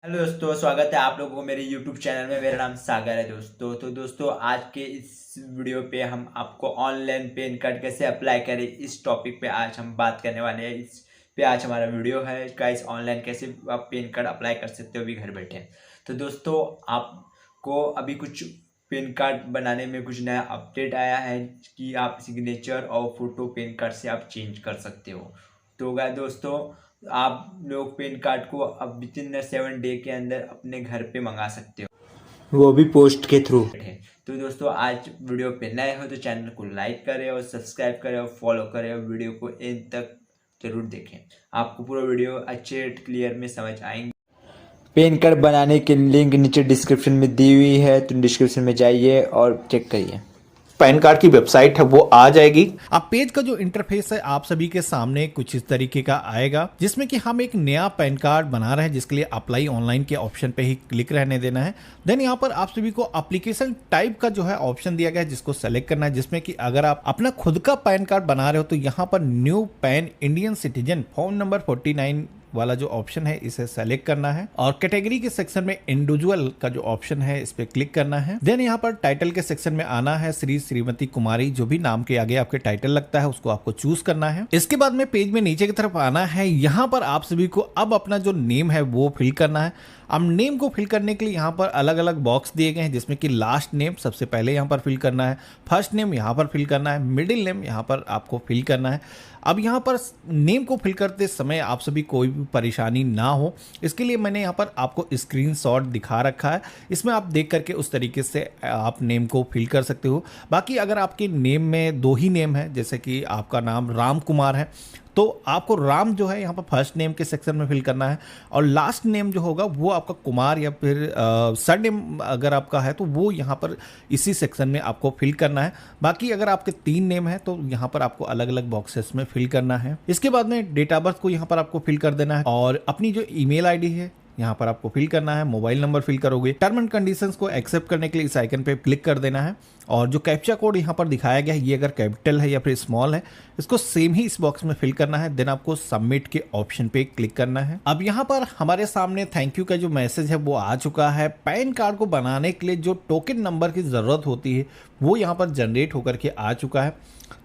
Hello दोस्तों, स्वागत है आप लोगों को मेरे YouTube चैनल में। मेरा नाम सागर है दोस्तों। तो दोस्तों, आज के इस वीडियो पे हम आपको ऑनलाइन पैन कार्ड कैसे अप्लाई करें इस टॉपिक पे आज हम बात करने वाले हैं। इस पे आज हमारा वीडियो है गाइस, ऑनलाइन कैसे आप पैन कार्ड अप्लाई कर सकते हो अभी घर बैठे। तो दोस्तों, आपको अभी कुछ पैन कार्ड बनाने में कुछ नया अपडेट आया है कि आप सिग्नेचर और फोटो पैन कार्ड से आप चेंज कर सकते हो। तो गाइस दोस्तों, आप लोग पैन कार्ड को अब विद इन 7 डे के अंदर अपने घर पे मंगा सकते हो, वो भी पोस्ट के थ्रू। तो दोस्तों, आज वीडियो पे नए हो तो चैनल को लाइक करें और सब्सक्राइब करें और फॉलो करें और वीडियो को एंड तक जरूर देखें। आपको पूरा वीडियो अच्छे क्लियर में समझ आएंगे। पैन कार्ड बनाने की लिंक नीचे डिस्क्रिप्शन में दी हुई है, तो डिस्क्रिप्शन में जाइए और चेक करिए। पैन कार्ड की वेबसाइट है वो आ जाएगी। अब पेज का जो इंटरफेस है आप सभी के सामने कुछ इस तरीके का आएगा, जिसमें कि हम एक नया पैन कार्ड बना रहे हैं, जिसके लिए अप्लाई ऑनलाइन के ऑप्शन पे ही क्लिक रहने देना है। देन यहाँ पर आप सभी को एप्लीकेशन टाइप का जो है ऑप्शन दिया गया है, जिसको सेलेक्ट करना है, जिसमें कि अगर आप अपना खुद का पैन कार्ड बना रहे हो तो यहाँ पर new pan Indian citizen form number 49 वाला जो ऑप्शन है इसे सेलेक्ट करना है और कैटेगरी के सेक्शन में इंडिविजुअल का जो ऑप्शन है इस पे क्लिक करना है। देन यहाँ पर टाइटल के सेक्शन में आना है, श्री श्रीमती कुमारी जो भी नाम के आगे आपके टाइटल लगता है उसको आपको चूज करना है। इसके बाद में पेज में नीचे की तरफ आना है, यहाँ पर आप सभी को अब अपना जो नेम है वो फिल करना है। अब नेम को फिल करने के लिए यहाँ पर अलग अलग बॉक्स दिए गए हैं, जिसमें कि लास्ट नेम सबसे पहले यहाँ पर फिल करना है, फर्स्ट नेम यहाँ पर फिल करना है, मिडिल नेम यहाँ पर आपको फिल करना है। अब यहाँ पर नेम को फिल करते समय आप सभी कोई भी परेशानी ना हो, इसके लिए मैंने यहाँ पर आपको स्क्रीनशॉट दिखा रखा है। इसमें आप देख करके उस तरीके से आप नेम को फिल कर सकते हो। बाकी अगर आपके नेम में दो ही नेम है, जैसे कि आपका नाम राम कुमार है, तो आपको राम जो है यहाँ पर फर्स्ट नेम के सेक्शन में फिल करना है और लास्ट नेम जो होगा वो आपका कुमार या फिर सर नेम अगर आपका है तो वो यहाँ पर इसी सेक्शन में आपको फिल करना है। बाकी अगर आपके 3 नेम है तो यहाँ पर आपको अलग अलग बॉक्सेस में फिल करना है। इसके बाद में डेट ऑफ बर्थ को यहाँ पर आपको फिल कर देना है और अपनी जो ईमेल आईडी है यहाँ पर आपको फिल करना है, मोबाइल नंबर फिल करोगे। टर्म एंड कंडीशंस को एक्सेप्ट करने के लिए इस आइकन पे क्लिक कर देना है और जो कैप्चा कोड यहाँ पर दिखाया गया है ये अगर कैपिटल है या फिर स्मॉल है इसको सेम ही इस बॉक्स में फिल करना है। देन आपको सबमिट के ऑप्शन पे क्लिक करना है। अब यहाँ पर हमारे सामने थैंक यू का जो मैसेज है वो आ चुका है। पैन कार्ड को बनाने के लिए जो टोकन नंबर की जरूरत होती है वो यहाँ पर जनरेट होकर के आ चुका है।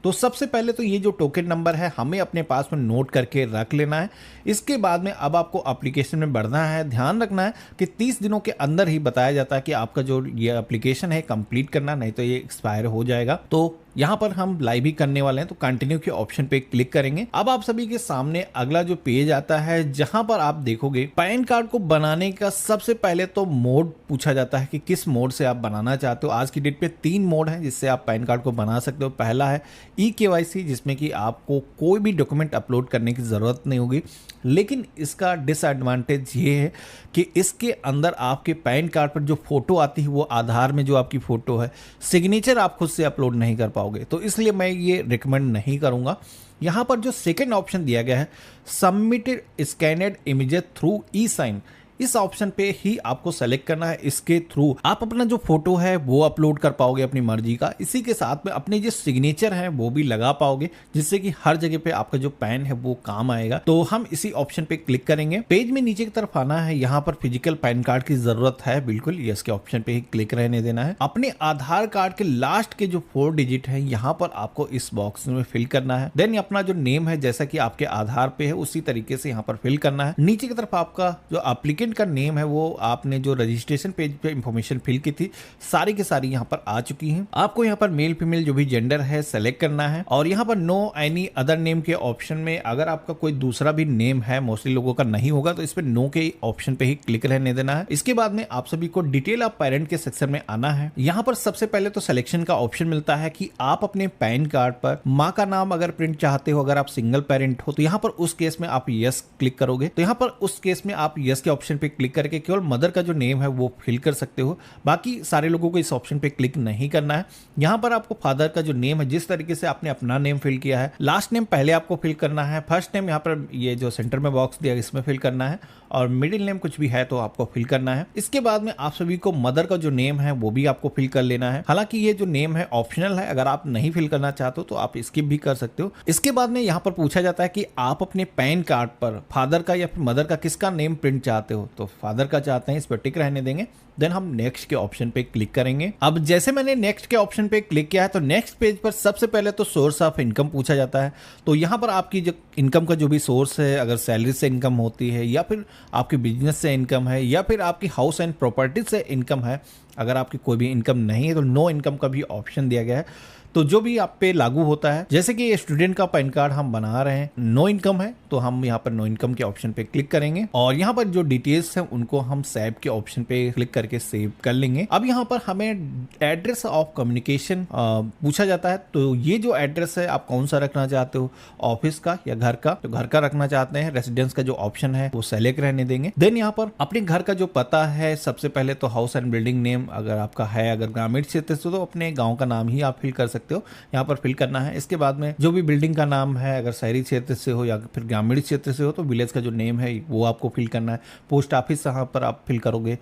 तो सबसे पहले तो ये जो टोकन नंबर है हमें अपने पास में नोट करके रख लेना है। इसके बाद में अब आपको एप्लीकेशन में बढ़ना है। ध्यान रखना है कि 30 दिनों के अंदर ही बताया जाता है कि आपका जो ये एप्लीकेशन है कंप्लीट करना, नहीं तो ये एक्सपायर हो जाएगा। तो यहाँ पर हम लाइव ही करने वाले हैं, तो कंटिन्यू के ऑप्शन पे क्लिक करेंगे। अब आप सभी के सामने अगला जो पेज आता है जहां पर आप देखोगे पैन कार्ड को बनाने का सबसे पहले तो मोड पूछा जाता है कि किस मोड से आप बनाना चाहते हो। आज की डेट पे 3 मोड हैं जिससे आप पैन कार्ड को बना सकते हो। पहला है eKYC, जिसमें कि आपको कोई भी डॉक्यूमेंट अपलोड करने की जरूरत नहीं होगी, लेकिन इसका डिसएडवांटेज ये है कि इसके अंदर आपके पैन कार्ड पर जो फोटो आती है वो आधार में जो आपकी फोटो है, सिग्नेचर आप खुद से अपलोड नहीं कर पाओगे, तो इसलिए मैं ये रिकमेंड नहीं करूंगा। यहाँ पर जो सेकंड ऑप्शन दिया गया है सबमिटेड स्कैनेड इमेजेस थ्रू ई-साइन, इस ऑप्शन पे ही आपको सेलेक्ट करना है। इसके थ्रू आप अपना जो फोटो है वो अपलोड कर पाओगे अपनी मर्जी का, इसी के साथ में अपने जो सिग्नेचर है वो भी लगा पाओगे, जिससे कि हर जगह पे आपका जो पैन है वो काम आएगा। तो हम इसी ऑप्शन पे क्लिक करेंगे। पेज में नीचे की तरफ आना है, यहाँ पर फिजिकल पैन कार्ड की जरूरत है, बिल्कुल यस के ऑप्शन पे ही क्लिक रहने देना है। अपने आधार कार्ड के लास्ट के जो 4 डिजिट है यहाँ पर आपको इस बॉक्स में फिल करना है। देन अपना जो नेम है जैसा कि आपके आधार पे है उसी तरीके से यहाँ पर फिल करना है। नीचे की तरफ आपका जो एप्लीकेंट का नेम है वो आपने जो रजिस्ट्रेशन पेज पे इंफॉर्मेशन फिल की थी सारी की सारी यहाँ पर आ चुकी हैं। आपको यहाँ पर मेल फीमेल जो भी जेंडर है सेलेक्ट करना है और यहाँ पर नो एनी अदर नेम के ऑप्शन में अगर आपका कोई दूसरा भी नेम है, मोस्टली लोगों का नहीं होगा, तो इस पे नो के ऑप्शन पे ही क्लिक रहने देना है। इसके बाद में आप सभी को डिटेल ऑफ पेरेंट के सेक्शन में आना है। यहाँ पर सबसे पहले तो सिलेक्शन का ऑप्शन मिलता है कि आप अपने पैन कार्ड पर माँ का नाम अगर प्रिंट चाहते हो, अगर आप सिंगल पेरेंट हो तो यहाँ पर उस केस में आप यस क्लिक करोगे, तो यहाँ पर उस केस में आप यस के ऑप्शन पे क्लिक करके केवल मदर का जो नेम है वो फिल कर सकते हो। बाकी सारे लोगों को इस ऑप्शन पे क्लिक नहीं करना है। यहाँ पर आपको फादर का जो नेम है जिस तरीके से आपने अपना नेम फिल किया है, लास्ट नेम पहले आपको फिल करना है, फर्स्ट नेम यहाँ पर ये जो सेंटर में बॉक्स दिया इसमें फिल करना है और मिडिल नेम कुछ भी है तो आपको फिल करना है। इसके बाद में आप सभी को मदर का जो नेम है वो भी आपको फिल कर लेना है। हालांकि ये जो नेम है ऑप्शनल है, अगर आप नहीं फिल करना चाहते हो तो आप स्किप भी कर सकते हो। इसके बाद में यहाँ पर पूछा जाता है कि आप अपने पैन कार्ड पर फादर का या फिर मदर का किसका नेम प्रिंट चाहते हो, तो फादर का चाहते हैं, इस पर टिक रहने देंगे। देन हम नेक्स्ट के ऑप्शन पे क्लिक करेंगे। अब जैसे मैंने नेक्स्ट के ऑप्शन पे क्लिक किया है तो नेक्स्ट पेज पर सबसे पहले तो सोर्स ऑफ इनकम पूछा जाता है। तो यहाँ पर आपकी जो इनकम का जो भी सोर्स है, अगर सैलरी से इनकम होती है या फिर आपकी बिजनेस से इनकम है या फिर आपकी हाउस एंड प्रॉपर्टी से इनकम है, अगर आपकी कोई भी इनकम नहीं है तो नो इनकम का भी ऑप्शन दिया गया है। तो जो भी आप पे लागू होता है, जैसे कि स्टूडेंट का पैन कार्ड हम बना रहे हैं, नो इनकम है तो हम यहाँ पर नो इनकम के ऑप्शन पे क्लिक करेंगे और यहाँ पर जो डिटेल्स हैं उनको हम सेव के ऑप्शन पे क्लिक करके सेव कर लेंगे। अब यहाँ पर हमें एड्रेस ऑफ कम्युनिकेशन पूछा जाता है। तो ये जो एड्रेस है आप कौन सा रखना चाहते हो, ऑफिस का या घर का? तो घर का रखना चाहते हैं, रेसिडेंस का जो ऑप्शन है वो सेलेक्ट रहने देंगे। देन यहाँ पर अपने घर का जो पता है, सबसे पहले तो हाउस एंड बिल्डिंग नेम अगर आपका है, अगर ग्रामीण क्षेत्र से तो अपने गाँव का नाम ही आप फिल कर सकते हो, यहाँ पर फिल करना है। इसके बाद में जो भी बिल्डिंग का नाम है, अगर शहरी क्षेत्र से हो या फिर ग्रामीण क्षेत्र से हो तो विलेज का जो नेम है वो आपको फिल करना है। पोस्ट ऑफिस यहाँ पर आप फिल करोगे।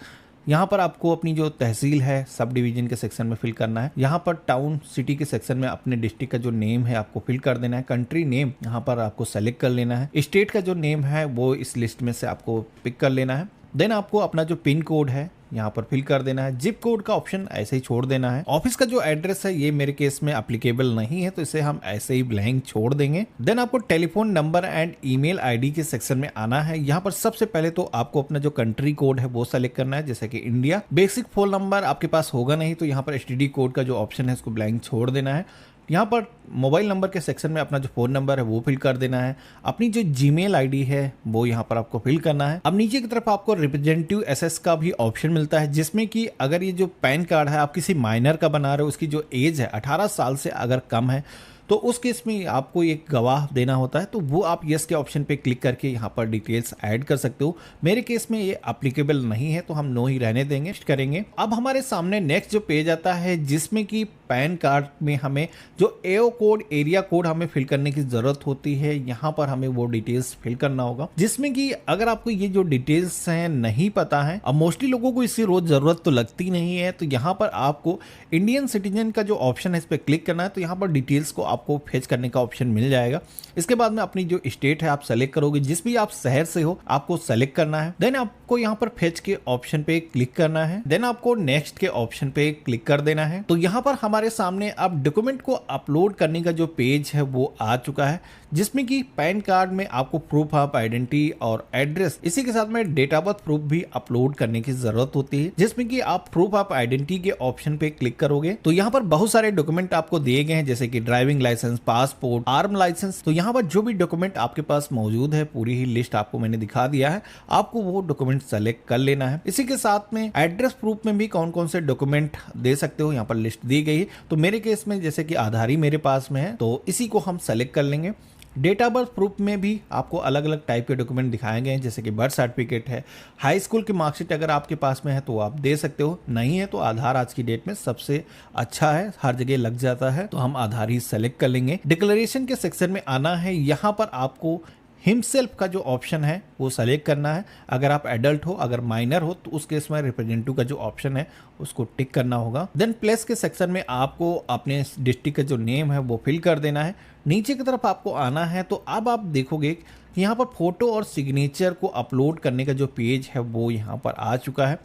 यहाँ पर आपको अपनी जो तहसील है सब डिवीजन के सेक्शन में फिल करना है। यहाँ पर टाउन सिटी के सेक्शन में अपने डिस्ट्रिक्ट का जो नेम है आपको फिल कर देना है। कंट्री नेम यहाँ पर आपको सेलेक्ट कर लेना है। स्टेट का जो नेम है वो इस लिस्ट में से आपको पिक कर लेना है। देन आपको अपना जो पिन कोड है यहाँ पर फिल कर देना है। जिप कोड का ऑप्शन ऐसे ही छोड़ देना है। ऑफिस का जो एड्रेस है ये मेरे केस में एप्लीकेबल नहीं है तो इसे हम ऐसे ही ब्लैंक छोड़ देंगे। देन आपको telephone number and email ID के सेक्शन में आना है। यहाँ पर सबसे पहले तो आपको अपना जो कंट्री कोड है वो सेलेक्ट करना है, जैसे कि इंडिया। बेसिक फोन नंबर आपके पास होगा नहीं तो यहाँ पर एसटीडी कोड का जो ऑप्शन है इसको ब्लैंक छोड़ देना है। यहाँ पर मोबाइल नंबर के सेक्शन में अपना जो फ़ोन नंबर है वो फिल कर देना है। अपनी जो जीमेल आईडी है वो यहाँ पर आपको फिल करना है। अब नीचे की तरफ आपको रिप्रेजेंटेटिव एसएस का भी ऑप्शन मिलता है, जिसमें कि अगर ये जो पैन कार्ड है आप किसी माइनर का बना रहे हो, उसकी जो एज है 18 साल से अगर कम है तो उस केस में आपको एक गवाह देना होता है, तो वो आप यस के ऑप्शन पे क्लिक करके यहाँ पर डिटेल्स ऐड कर सकते हो। मेरे केस में ये एप्लीकेबल नहीं है तो हम नो ही रहने देंगे, करेंगे। अब हमारे सामने नेक्स्ट जो पेज आता है जिसमें कि पैन कार्ड में हमें जो एओ कोड, एरिया कोड हमें फिल करने की जरूरत होती है। यहाँ पर हमें वो डिटेल्स फिल करना होगा, जिसमें कि अगर आपको ये जो डिटेल्स हैं नहीं पता है, अब मोस्टली लोगों को इससे रोज जरूरत तो लगती नहीं है, तो यहाँ पर आपको इंडियन सिटीजन का जो ऑप्शन है इस पर क्लिक करना है। तो यहाँ पर डिटेल्स को आपको फेच करने का ऑप्शन मिल जाएगा। इसके बाद में अपनी जो स्टेट है आप सेलेक्ट करोगे, जिस भी आप शहर से हो आपको सेलेक्ट करना है। देन आपको यहाँ पर फेच के ऑप्शन पे क्लिक करना है। देन आपको नेक्स्ट के ऑप्शन पे क्लिक कर देना है। तो यहाँ पर हमारे सामने अब डॉक्यूमेंट को अपलोड करने का जो पेज है वो आ चुका है, जिसमें कि पैन कार्ड में आपको प्रूफ ऑफ आइडेंटिटी और एड्रेस, इसी के साथ में डेट ऑफ बर्थ प्रूफ भी अपलोड करने की जरूरत होती है, जिसमें कि आप प्रूफ ऑफ आइडेंटिटी के ऑप्शन पे क्लिक करोगे तो यहाँ पर बहुत सारे डॉक्यूमेंट आपको दिए गए हैं, जैसे कि driving licence, passport, arm licence. तो यहाँ पर जो भी डॉक्यूमेंट आपके पास मौजूद है पूरी ही लिस्ट आपको मैंने दिखा दिया है, आपको वो डॉक्यूमेंट सेलेक्ट कर लेना है। इसी के साथ में एड्रेस प्रूफ में भी कौन कौन से डॉक्यूमेंट दे सकते हो यहाँ पर लिस्ट दी गई है। तो मेरे केस में जैसे कि आधार ही मेरे पास में है तो इसी को हम सेलेक्ट कर लेंगे। डेट ऑफ बर्थ प्रूफ में भी आपको अलग अलग टाइप के डॉक्यूमेंट दिखाए गए हैं, जैसे कि बर्थ सर्टिफिकेट है, हाई स्कूल की मार्कशीट अगर आपके पास में है तो आप दे सकते हो, नहीं है तो आधार आज की डेट में सबसे अच्छा है, हर जगह लग जाता है, तो हम आधार ही सेलेक्ट कर लेंगे। डिक्लेरेशन के सेक्शन में आना है। यहाँ पर आपको हिमसेल्फ का जो ऑप्शन है वो सेलेक्ट करना है। अगर आप एडल्ट हो, अगर माइनर हो तो उस केस में रिप्रेजेंटेटिव का जो ऑप्शन है उसको टिक करना होगा। देन प्लेस के सेक्शन में आपको अपने डिस्ट्रिक्ट का जो नेम है वो फिल कर देना है। नीचे की तरफ आपको आना है तो अब आप देखोगे कि यहाँ पर फोटो और सिग्नेचर को अपलोड करने का जो पेज है वो यहाँ पर आ चुका है,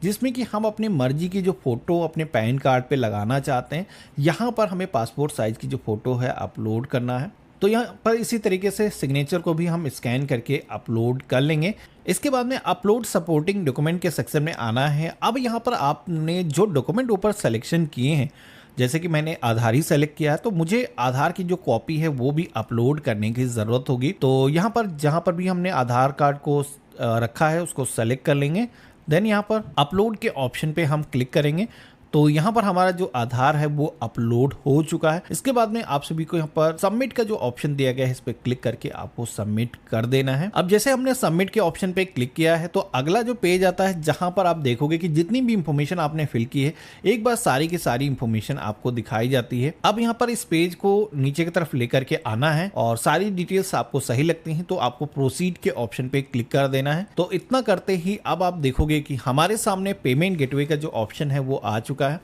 जिसमें कि हम अपनी मर्जी की जो फोटो अपने पैन कार्ड पे लगाना चाहते हैं। यहाँ पर हमें पासपोर्ट साइज की जो फोटो है अपलोड करना है। तो यहाँ पर इसी तरीके से सिग्नेचर को भी हम स्कैन करके अपलोड कर लेंगे। इसके बाद में अपलोड सपोर्टिंग डॉक्यूमेंट के सेक्शन में आना है। अब यहाँ पर आपने जो डॉक्यूमेंट ऊपर सिलेक्शन किए हैं, जैसे कि मैंने आधार ही सेलेक्ट किया है तो मुझे आधार की जो कॉपी है वो भी अपलोड करने की ज़रूरत होगी। तो यहाँ पर जहाँ पर भी हमने आधार कार्ड को रखा है उसको सेलेक्ट कर लेंगे। देन यहाँ पर अपलोड के ऑप्शन पे हम क्लिक करेंगे। तो यहाँ पर हमारा जो आधार है वो अपलोड हो चुका है। इसके बाद में आप सभी को यहाँ पर सबमिट का जो ऑप्शन दिया गया है इस पे क्लिक करके आपको सबमिट कर देना है। अब जैसे हमने सबमिट के ऑप्शन पे क्लिक किया है तो अगला जो पेज आता है जहां पर आप देखोगे कि जितनी भी इंफॉर्मेशन आपने फिल की है एक बार सारी की सारी इंफॉर्मेशन आपको दिखाई जाती है। अब यहाँ पर इस पेज को नीचे की तरफ लेकर के आना है और सारी डिटेल्स आपको सही लगती हैं तो आपको प्रोसीड के ऑप्शन पे क्लिक कर देना है। तो इतना करते ही अब आप देखोगे कि हमारे सामने पेमेंट गेटवे का जो ऑप्शन है वो आ चुका है,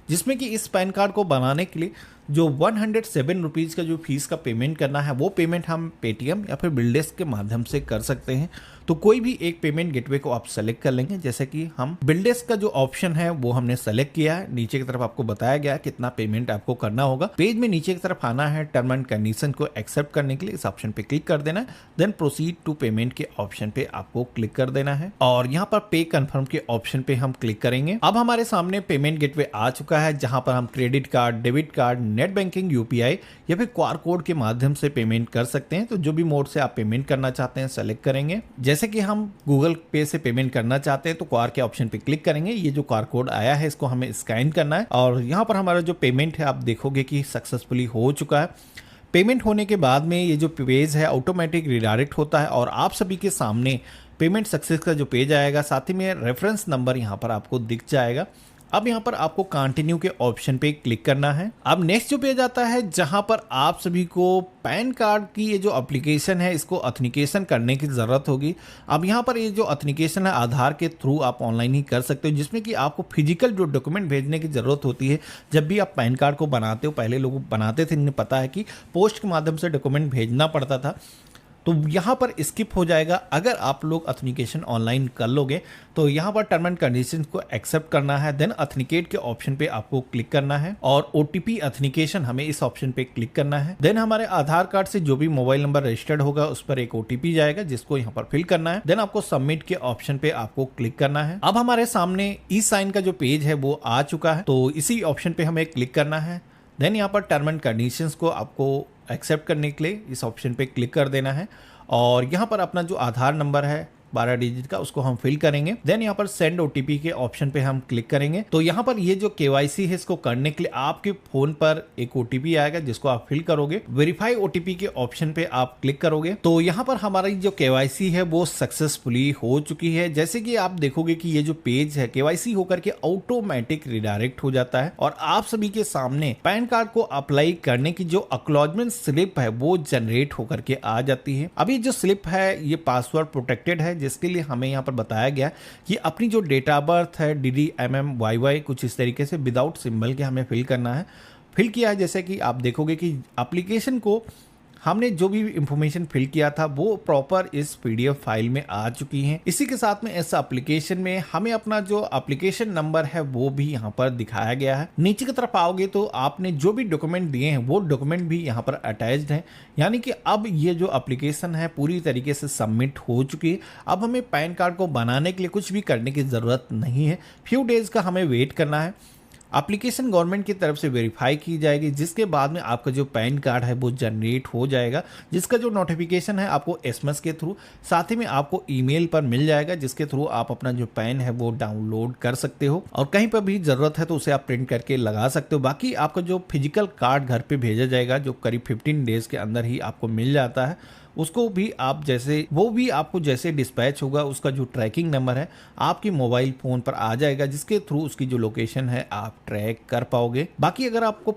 जिसमें कि इस पैन कार्ड को बनाने के लिए जो 107 रुपीज़ का जो फीस का पेमेंट करना है वो पेमेंट हम पेटीएम या फिर बिल्डेस्क के माध्यम से कर सकते हैं। तो कोई भी एक पेमेंट गेटवे को आप सेलेक्ट कर लेंगे, जैसे कि हम बिल्डेस्क का जो ऑप्शन है वो हमने सेलेक्ट किया है। नीचे की तरफ आपको बताया गया है कितना पेमेंट आपको करना होगा। पेज में नीचे की तरफ आना है, टर्म एंड कंडीशन को एक्सेप्ट करने के लिए इस ऑप्शन पे क्लिक कर देना है। देन प्रोसीड टू पेमेंट के ऑप्शन पे आपको क्लिक कर देना है और यहाँ पर पे कन्फर्म के ऑप्शन पे हम क्लिक करेंगे। अब हमारे सामने पेमेंट गेटवे आ चुका है जहां पर हम credit card, debit card, net banking, UPI या फिर क्यूआर कोड के माध्यम से पेमेंट कर सकते हैं। तो जो भी मोड से आप पेमेंट करना चाहते हैं सेलेक्ट करेंगे। जैसे कि हम गूगल पे से पेमेंट करना चाहते हैं तो क्यूआर के ऑप्शन पे क्लिक करेंगे। ये जो क्यूआर कोड आया है इसको हमें स्कैन करना है और यहाँ पर हमारा जो पेमेंट है आप देखोगे कि सक्सेसफुली हो चुका है। पेमेंट होने के बाद में ये जो पेज है ऑटोमेटिक रिडायरेक्ट होता है और आप सभी के सामने पेमेंट सक्सेस का जो पेज आएगा, साथ ही में रेफरेंस नंबर यहाँ पर आपको दिख जाएगा। अब यहाँ पर आपको कंटिन्यू के ऑप्शन पे क्लिक करना है। अब नेक्स्ट जो पेज आता है जहां पर आप सभी को पैन कार्ड की ये जो एप्लीकेशन है इसको ऑथेंटिकेशन करने की जरूरत होगी। अब यहाँ पर ये जो ऑथेंटिकेशन है आधार के थ्रू आप ऑनलाइन ही कर सकते हो, जिसमें कि आपको फिजिकल जो डॉक्यूमेंट भेजने की जरूरत होती है। जब भी आप पैन कार्ड को बनाते हो, पहले लोग बनाते थे, इन्हें पता है कि पोस्ट के माध्यम से डॉक्यूमेंट भेजना पड़ता था, तो यहाँ पर स्किप हो जाएगा। अगर आप लोग ऑथेंटिकेशन ऑनलाइन कर लोगे तो यहाँ पर टर्म एंड कंडीशंस को एक्सेप्ट करना है। देन ऑथेंटिकेट के ऑप्शन पे आपको क्लिक करना है और ओटीपी ऑथेंटिकेशन हमें इस ऑप्शन पे क्लिक करना है। देन हमारे आधार कार्ड से जो भी मोबाइल नंबर रजिस्टर्ड होगा उस पर एक ओटीपी जाएगा जिसको यहाँ पर फिल करना है। देन आपको सबमिट के ऑप्शन पे आपको क्लिक करना है। अब हमारे सामने ई साइन का जो पेज है वो आ चुका है, तो इसी ऑप्शन पे हमें क्लिक करना है। देन यहाँ पर टर्म एंड कंडीशंस को आपको एक्सेप्ट करने के लिए इस ऑप्शन पे क्लिक कर देना है और यहाँ पर अपना जो आधार नंबर है 12 डिजिट का उसको हम फिल करेंगे। देन यहाँ पर सेंड ओटीपी के ऑप्शन पे हम क्लिक करेंगे। तो यहाँ पर ये जो केवाईसी है इसको करने के लिए आपके फोन पर एक ओटीपी आएगा जिसको आप फिल करोगे। वेरीफाई ओटीपी के ऑप्शन पे आप क्लिक करोगे तो यहाँ पर हमारी जो केवाईसी है वो सक्सेसफुली हो चुकी है। जैसे कि आप देखोगे कि ये जो पेज है केवाईसी होकर के ऑटोमेटिक रिडायरेक्ट हो जाता है और आप सभी के सामने पैन कार्ड को अप्लाई करने की जो एक्नॉलेजमेंट स्लिप है वो जनरेट होकर के आ जाती है। अभी जो स्लिप है ये पासवर्ड प्रोटेक्टेड है, जिसके लिए हमें यहाँ पर बताया गया कि अपनी जो डेट ऑफ बर्थ है DDMMYY कुछ इस तरीके से विदाउट सिंबल के हमें फिल करना है। फिल किया है, जैसे कि आप देखोगे कि एप्लीकेशन को हमने जो भी इंफॉर्मेशन फिल किया था वो प्रॉपर इस PDF फाइल में आ चुकी हैं। इसी के साथ में इस एप्लीकेशन में हमें अपना जो एप्लीकेशन नंबर है वो भी यहाँ पर दिखाया गया है। नीचे की तरफ आओगे तो आपने जो भी डॉक्यूमेंट दिए हैं वो डॉक्यूमेंट भी यहाँ पर अटैच्ड हैं, यानी कि अब ये जो एप्लीकेशन है पूरी तरीके से सबमिट हो चुकी है। अब हमें पैन कार्ड को बनाने के लिए कुछ भी करने की ज़रूरत नहीं है। फ्यू डेज का हमें वेट करना है। एप्लीकेशन गवर्नमेंट की तरफ से वेरीफाई की जाएगी, जिसके बाद में आपका जो पैन कार्ड है वो जनरेट हो जाएगा, जिसका जो नोटिफिकेशन है आपको SMS के थ्रू, साथ ही में आपको ईमेल पर मिल जाएगा, जिसके थ्रू आप अपना जो पैन है वो डाउनलोड कर सकते हो और कहीं पर भी जरूरत है तो उसे आप प्रिंट करके लगा सकते हो। बाकी आपका जो फिजिकल कार्ड घर पे भेजा जाएगा जो करीब 15 डेज के अंदर ही आपको मिल जाता है, उसको भी आप जैसे वो भी आपको जैसे डिस्पैच होगा उसका जो ट्रैकिंग नंबर है आपके मोबाइल फोन पर आ जाएगा, जिसके थ्रू उसकी जो लोकेशन है आप ट्रैक कर पाओगे। बाकी अगर आपको